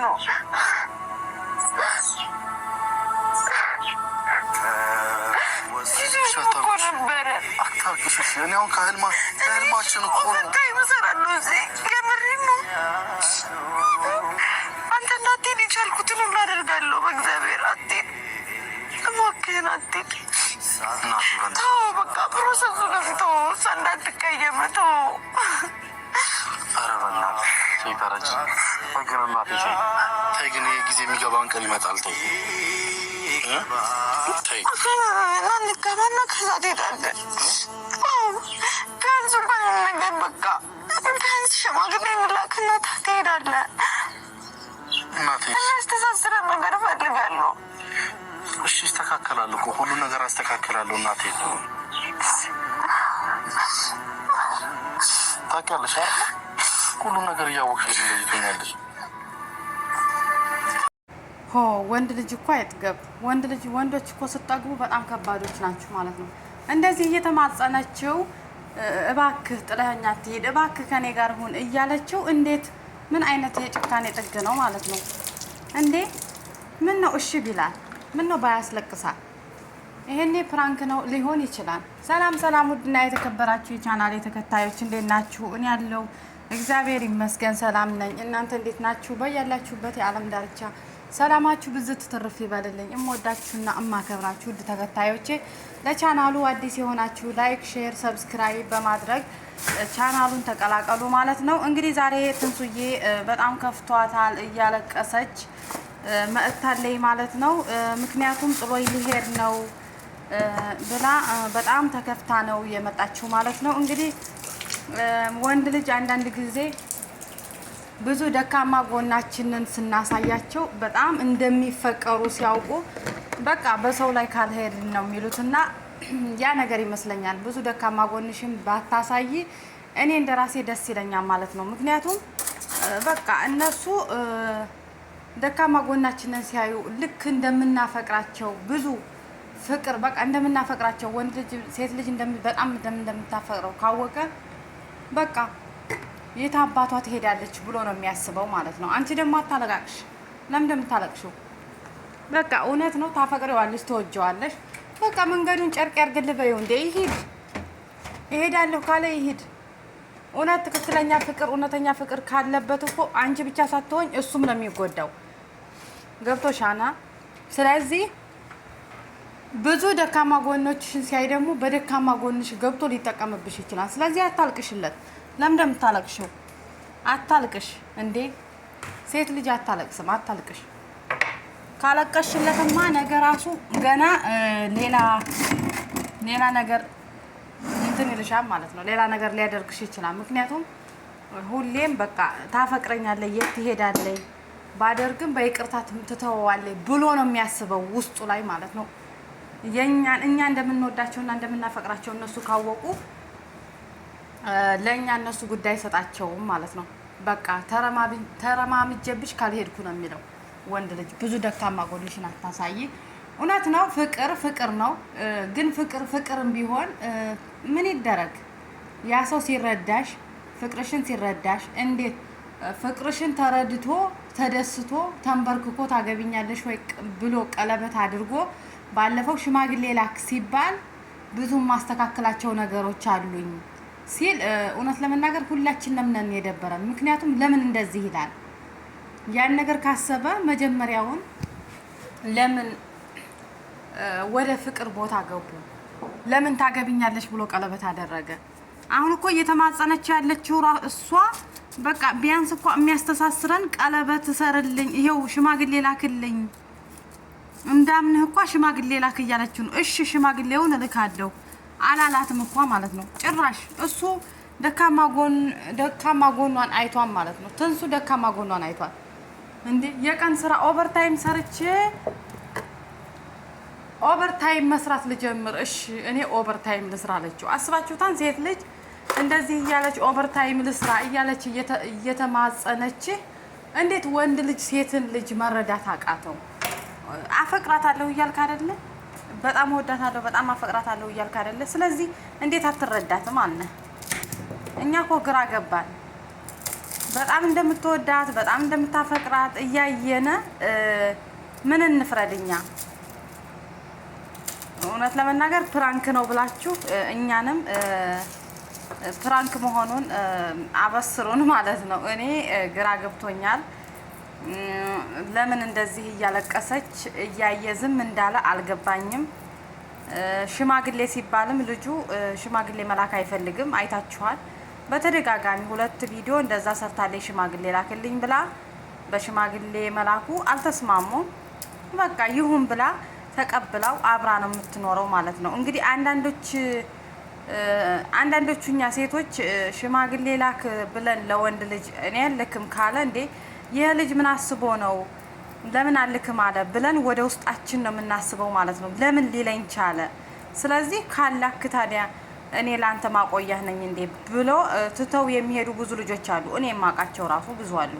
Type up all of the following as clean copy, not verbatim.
ነው አታውቂሽ እኔ አሁን ከህልማችን እኮ ነው ታይመሰራለሁ እዚህ የምሬን ነው አንተ እንዳትሄድ የቻልኩትን ሁሉ አደርጋለሁ በእግዚአብሔር አትሄድ እባክህን አትሄድ ተው በቃ ፕሮሰሱ ገፍተው እሷ እንዳትቀየም ተው ኧረ በእናትህ ተይ ተረጂ ግን እናቴ ተይ ግን የጊዜ የሚገባን ቀን ይመጣል ተይ ተይ እንገባና ከዛ ትሄዳለህ ቢያንስ እንኳን ነገር በቃ ቢያንስ ሽማግሌ እንላክና ትሄዳለህ እናቴ የሚያስተሳስረን ነገር እፈልጋለሁ እሺ ይስተካከላል እኮ ሁሉ ነገር አስተካክላለሁ እናቴ ታውቂያለሽ አይደል ሁሉ ነገር እያወቅሽ እንደዚህ ትሆኛለሽ ወንድ ልጅ እኮ አይጥገብ ወንዶች እኮ ስጠግቡ በጣም ከባዶች ናቸው ማለት ነው እንደዚህ እየተማጸነችው እባክህ ጥለኸኝ አትሄድ እባክህ ከኔ ጋር ሁን እያለችው እንዴት ምን አይነት የጭካኔ ጥግ ነው ማለት ነው እንዴ ምን ነው እሺ ቢላል ምን ነው ባያስለቅሳል ይሄኔ ፕራንክ ነው ሊሆን ይችላል ሰላም ውድና የተከበራችሁ የቻናሌ ተከታዮች እንዴት ናችሁ እኔ ያለው እግዚአብሔር ይመስገን ሰላም ነኝ እናንተ እንዴት ናችሁ በያላችሁበት የዓለም ዳርቻ ሰላማችሁ ብዝት ትርፍ ይበልልኝ እምወዳችሁና እማከብራችሁ ውድ ተከታዮቼ ለቻናሉ አዲስ የሆናችሁ ላይክ ሼር ሰብስክራይብ በማድረግ ቻናሉን ተቀላቀሉ ማለት ነው እንግዲህ ዛሬ ትንሱዬ በጣም ከፍቷታል እያለቀሰች መጥታለች ማለት ነው ምክንያቱም ጥሎይ ሊሄድ ነው ብላ በጣም ተከፍታ ነው የመጣችው ማለት ነው እንግዲህ ወንድ ልጅ አንዳንድ ጊዜ ብዙ ደካማ ጎናችንን ስናሳያቸው በጣም እንደሚፈቀሩ ሲያውቁ በቃ በሰው ላይ ካልሄድን ነው የሚሉትና ያ ነገር ይመስለኛል ብዙ ደካማ ጎንሽን ባታሳይ እኔ እንደራሴ ደስ ይለኛል ማለት ነው ምክንያቱም በቃ እነሱ ደካማ ጎናችንን ሲያዩ ልክ እንደምናፈቅራቸው ብዙ ፍቅር በቃ እንደምናፈቅራቸው ወንድ ልጅ ሴት ልጅ በጣም እንደምታፈቅረው ካወቀ በቃ የት አባቷ ትሄዳለች ብሎ ነው የሚያስበው ማለት ነው አንቺ ደግሞ አታለቃቅሽ ለምን እንደምታለቅሽው በቃ እውነት ነው ታፈቅሪዋለሽ ትወጂዋለሽ በቃ መንገዱን ጨርቅ ያርግልህ በይው እንዴ ይሄዳለሁ ካለ ይሄድ እውነት ትክክለኛ ፍቅር እውነተኛ ፍቅር ካለበት እኮ አንቺ ብቻ ሳትሆኝ እሱም ነው የሚጎዳው ገብቶሻና ስለዚህ ብዙ ደካማ ጎኖችሽን ሲያይ ደግሞ በደካማ ጎንሽ ገብቶ ሊጠቀምብሽ ይችላል ስለዚህ አታልቅሽለት ለምን እንደምታለቅሽው አታልቅሽ እንዴ ሴት ልጅ አታለቅስም አታልቅሽ ካለቀሽለትማ ነገራሱ ገና ሌላ ነገር እንትን ይልሻል ማለት ነው ሌላ ነገር ሊያደርግሽ ይችላል ምክንያቱም ሁሌም በቃ ታፈቅረኛለህ የት ትሄዳለህ ባደርግም በይቅርታ ትተወዋለህ ብሎ ነው የሚያስበው ውስጡ ላይ ማለት ነው እኛ እንደምንወዳቸውና እንደምናፈቅራቸው እነሱ ካወቁ ለኛ እነሱ ጉዳይ ሰጣቸውም ማለት ነው በቃ ተረማምጀብሽ ካልሄድኩ ነው የሚለው ወንድ ልጅ ብዙ ደካማ ጎንሽን አታሳይ እውነት ነው ፍቅር ነው ግን ፍቅርም ቢሆን ምን ይደረግ ያ ሰው ሲረዳሽ ፍቅርሽን ሲረዳሽ እንዴት ፍቅርሽን ተረድቶ ተደስቶ ተንበርክኮ ታገቢኛለሽ ወይ ብሎ ቀለበት አድርጎ ባለፈው ሽማግሌ ላክ ሲባል ብዙ ማስተካከላቸው ነገሮች አሉኝ ሲል እውነት ለመናገር ሁላችንም ነን የደበረን ምክንያቱም ለምን እንደዚህ ይላል ያን ነገር ካሰበ መጀመሪያውን ለምን ወደ ፍቅር ቦታ ገቡ ለምን ታገቢኛለሽ ብሎ ቀለበት አደረገ አሁን እኮ እየተማጸነች ያለችው እሷ በቃ ቢያንስ እኮ የሚያስተሳስረን ቀለበት ሰርልኝ ይሄው ሽማግሌ ላክልኝ እንዳምንህ እኮ ሽማግሌ ላክ እያለችው ነው እሺ ሽማግሌውን እልካለሁ አላላትም እኮ ማለት ነው ጭራሽ እሱ ደካማ ጎኗን አይቷን ማለት ነው ትንሱ ደካማ ጎኗን አይቷን እንዴ የቀን ስራ ኦቨርታይም ሰርቼ ኦቨርታይም መስራት ልጀምር እሺ እኔ ኦቨርታይም ልስራ አለችው አስባችሁታን ሴት ልጅ እንደዚህ እያለች ኦቨርታይም ልስራ እያለች እየተማጸነች እንዴት ወንድ ልጅ ሴትን ልጅ መረዳት አቃተው አፈቅራታለሁ እያልክ አይደለ በጣም ወዳታለሁ በጣም አፈቅራታለሁ እያልክ አይደለ ስለዚህ እንዴት አትረዳትም አለ እኛ እኮ ግራ ገባን በጣም እንደምትወዳት በጣም እንደምታፈቅራት እያየነ ምን እንፍረድኛ? እውነት ለመናገር ፕራንክ ነው ብላችሁ እኛንም ፕራንክ መሆኑን አበስሩን ማለት ነው። እኔ ግራ ገብቶኛል። ለምን እንደዚህ እያለቀሰች እያየ ዝም እንዳለ አልገባኝም። ሽማግሌ ሲባልም ልጁ ሽማግሌ መላክ አይፈልግም። አይታችኋል። በተደጋጋሚ 2 ቪዲዮ እንደዛ ሰርታለች። ሽማግሌ ላክልኝ ብላ በሽማግሌ መላኩ አልተስማሙም። በቃ ይሁን ብላ ተቀብላው አብራ ነው የምትኖረው ማለት ነው። እንግዲህ አንዳንዶቹ እኛ ሴቶች ሽማግሌ ላክ ብለን ለወንድ ልጅ እኔ ልክም ካለ እንዴ ይህ ልጅ ምን አስቦ ነው ለምን አልክም አለ ብለን ወደ ውስጣችን ነው የምናስበው ማለት ነው። ለምን ሊለኝ ቻለ? ስለዚህ ካላክ ታዲያ እኔ ላንተ ማቆያህ ነኝ እንዴ ብሎ ትተው የሚሄዱ ብዙ ልጆች አሉ። እኔ የማውቃቸው ራሱ ብዙ አሉ።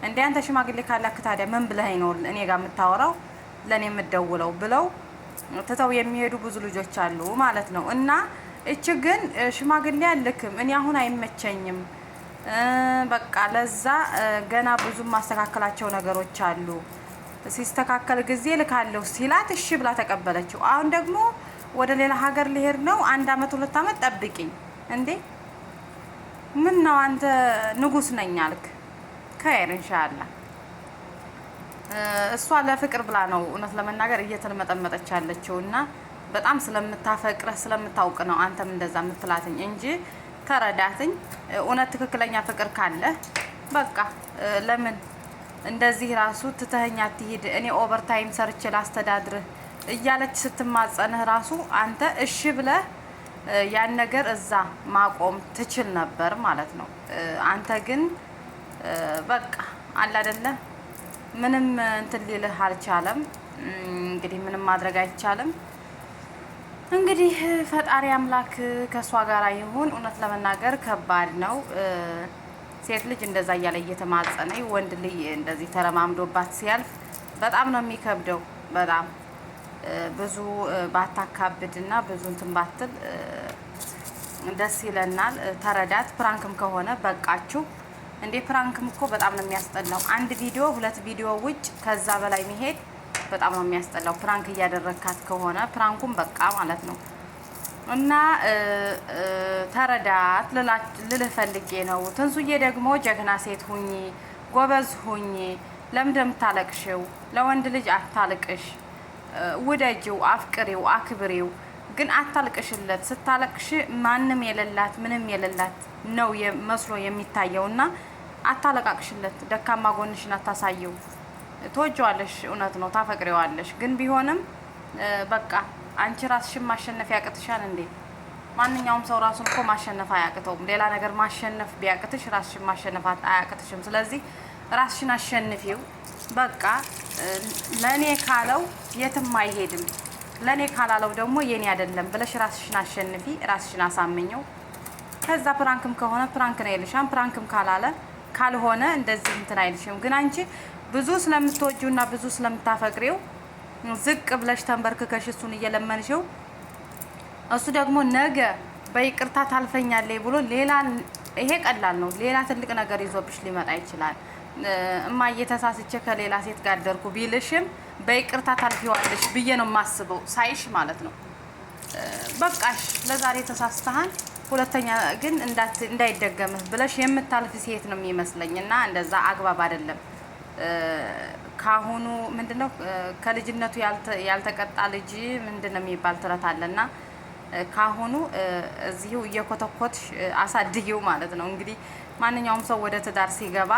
እንዴ አንተ ሽማግሌ ካላክ ታዲያ ምን ብለኸኝ ነው እኔ ጋር የምታወራው ለኔ የምትደውለው ብለው ትተው የሚሄዱ ብዙ ልጆች አሉ ማለት ነው። እና እቺ ግን ሽማግሌ አልክም እኔ አሁን አይመቸኝም፣ በቃ ለዛ ገና ብዙ ማስተካከላቸው ነገሮች አሉ፣ ሲስተካከል ጊዜ ልካለሁ ሲላት እሺ ብላ ተቀበለችው። አሁን ደግሞ ወደ ሌላ ሀገር ልሄድ ነው 1 አመት 2 አመት ጠብቂኝ እንዴ! ምን ነው አንተ ንጉስ ነኝ አልክ? ከይር ኢንሻአላህ። እሷ ለፍቅር ብላ ነው እውነት ለመናገር እየተመጠመጠች ያለችው እና በጣም ስለምታፈቅረህ ስለምታውቅ ነው አንተም እንደዛ የምትላትኝ እንጂ ተረዳትኝ። እውነት ትክክለኛ ፍቅር ካለ በቃ ለምን እንደዚህ ራሱ ትተኸኝ አትሂድ፣ እኔ ኦቨርታይም ሰርቼ ላስተዳድርህ እያለች ስትማጸንህ ራሱ አንተ እሺ ብለህ ያን ነገር እዛ ማቆም ትችል ነበር ማለት ነው። አንተ ግን በቃ አለ አይደለ ምንም እንትን ሊልህ አልቻለም። እንግዲህ ምንም ማድረግ አይቻልም። እንግዲህ ፈጣሪ አምላክ ከሷ ጋር ይሁን። እውነት ለመናገር ከባድ ነው። ሴት ልጅ እንደዛ እያለ እየተማጸነ ወንድ ልጅ እንደዚህ ተረማምዶባት ሲያልፍ በጣም ነው የሚከብደው። በጣም ብዙ ባታካብድና ብዙ እንትን ባትል ደስ ይለናል። ተረዳት። ፕራንክም ከሆነ በቃችሁ እንዴ! ፕራንክም እኮ በጣም ነው የሚያስጠላው። 1 ቪዲዮ 2 ቪዲዮ ውጭ ከዛ በላይ መሄድ በጣም ነው የሚያስጠላው። ፕራንክ እያደረካት ከሆነ ፕራንኩን በቃ ማለት ነው። እና ተረዳት ልልህ ፈልጌ ነው። ትንሱዬ ደግሞ ጀግና ሴት ሁኚ፣ ጎበዝ ሁኚ። ለምን እንደምታለቅሽው? ለወንድ ልጅ አታልቅሽ። ውደጂው፣ አፍቅሪው፣ አክብሪው። ግን አታልቅሽለት። ስታለቅሽ ማንም የሌላት ምንም የሌላት ነው መስሎ የሚታየውና አታለቃቅሽለት። ደካማ ጎንሽን አታሳየው። ትወጂዋለሽ፣ እውነት ነው፣ ታፈቅሪዋለሽ። ግን ቢሆንም በቃ አንቺ ራስሽን ማሸነፍ ያቅትሻል እንዴ? ማንኛውም ሰው ራሱን እኮ ማሸነፍ አያቅተውም። ሌላ ነገር ማሸነፍ ቢያቅትሽ ራስሽን ማሸነፍ አያቅትሽም። ስለዚህ ራስሽን አሸንፊው። በቃ ለኔ ካለው የትም አይሄድም፣ ለኔ ካላለው ደግሞ የኔ አይደለም ብለሽ ራስሽን አሸንፊ፣ ራስሽን አሳምኘው። ከዛ ፕራንክም ከሆነ ፕራንክ ነው ይልሻል። ፕራንክም ካልሆነ እንደዚህ እንትን አይልሽም። ግን አንቺ ብዙ ስለምትወጂውና ብዙ ስለምታፈቅሪው ዝቅ ብለሽ ተንበርክከሽ እሱን እየለመንሽው እሱ ደግሞ ነገ በይቅርታ ታልፈኛለች ብሎ ሌላ ይሄ ቀላል ነው፣ ሌላ ትልቅ ነገር ይዞብሽ ሊመጣ ይችላል። እማዬ ተሳስቼ ከሌላ ሴት ጋር ደርኩ ቢልሽም በይቅርታ ታልፊዋለሽ ብዬ ነው የማስበው ሳይሽ ማለት ነው። በቃሽ ለዛሬ ተሳስተሃል፣ ሁለተኛ ግን እንዳይደገምህ ብለሽ የምታልፍ ሴት ነው የሚመስለኝ እና እንደዛ አግባብ አይደለም። ካሁኑ ምንድነው ከልጅነቱ ያልተቀጣ ልጅ ምንድነው የሚባል ተረት አለና ካሁኑ እዚሁ እየኮተኮትሽ አሳድጊው ማለት ነው። እንግዲህ ማንኛውም ሰው ወደ ትዳር ሲገባ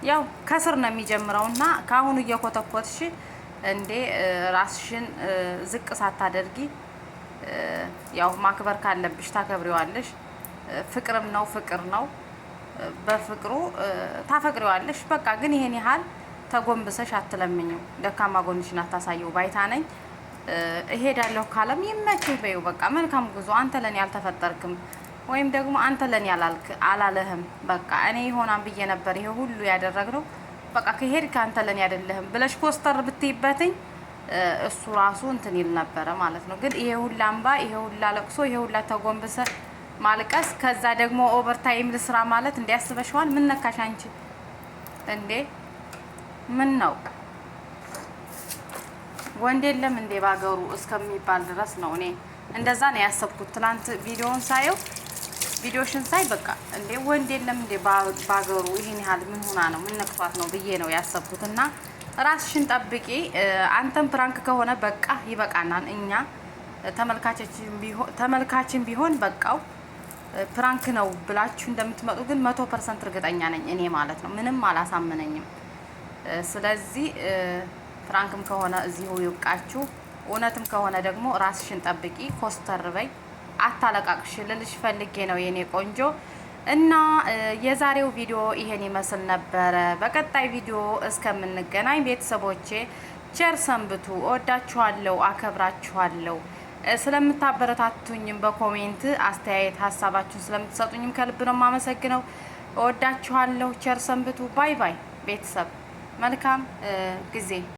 ያው ከስር ነው የሚጀምረውና ካሁኑ እየኮተኮትሽ እንዴ ራስሽን ዝቅ ሳታደርጊ ያው ማክበር ካለብሽ ታከብሪዋለሽ። ፍቅርም ነው ፍቅር ነው፣ በፍቅሩ ታፈቅሪዋለሽ። በቃ ግን ይሄን ያህል ተጎንብሰሽ አትለምኝው፣ ደካማ ጎንሽን አታሳየው። ባይታ ነኝ እሄዳለሁ ካለም ይመችህ በይው። በቃ መልካም ጉዞ፣ አንተ ለኔ አልተፈጠርክም ወይም ደግሞ አንተ ለኔ አላለህም። በቃ እኔ ይሆናን ብዬ ነበር ይሄ ሁሉ ያደረግነው። በቃ ከሄድክ አንተ ለኔ አይደለህም ብለሽ ኮስተር ብትይበትኝ እሱ ራሱ እንትን ይል ነበረ ማለት ነው። ግን ይሄ ሁላ እንባ፣ ይሄ ሁላ ለቅሶ፣ ይሄ ሁላ ተጎንብሰ ማልቀስ፣ ከዛ ደግሞ ኦቨርታይም ልስራ ማለት እንዲያስበሽዋል። ምን ነካሽ አንቺ እንዴ? ምን ነው ወንድ የለም እንዴ ባገሩ እስከሚባል ድረስ ነው። እኔ እንደዛ ነው ያሰብኩት። ትናንት ቪዲዮሽን ሳይ በቃ እንዴ ወንድ የለም እንዴ ባገሩ ይሄን ያህል ምን ሆና ነው ምን ነክቷት ነው ብዬ ነው ያሰብኩት። እና ራስሽን ጠብቂ። አንተም ፕራንክ ከሆነ በቃ ይበቃናል። እኛ ተመልካችን ቢሆን በቃው ፕራንክ ነው ብላችሁ እንደምትመጡ ግን 100% እርግጠኛ ነኝ እኔ ማለት ነው። ምንም አላሳመነኝም። ስለዚህ ፕራንክም ከሆነ እዚሁ ይብቃችሁ። እውነትም ከሆነ ደግሞ ራስሽን ጠብቂ፣ ኮስተር በይ፣ አታለቃቅሽ ልልሽ ፈልጌ ነው የኔ ቆንጆ። እና የዛሬው ቪዲዮ ይሄን ይመስል ነበረ። በቀጣይ ቪዲዮ እስከምንገናኝ ቤተሰቦቼ ቸር ሰንብቱ። እወዳችኋለሁ፣ አከብራችኋለሁ። ስለምታበረታቱኝም በኮሜንት አስተያየት ሀሳባችሁን ስለምትሰጡኝም ከልብ ነው የማመሰግነው። እወዳችኋለሁ። ቸር ሰንብቱ። ባይ ባይ ቤተሰብ። መልካም ጊዜ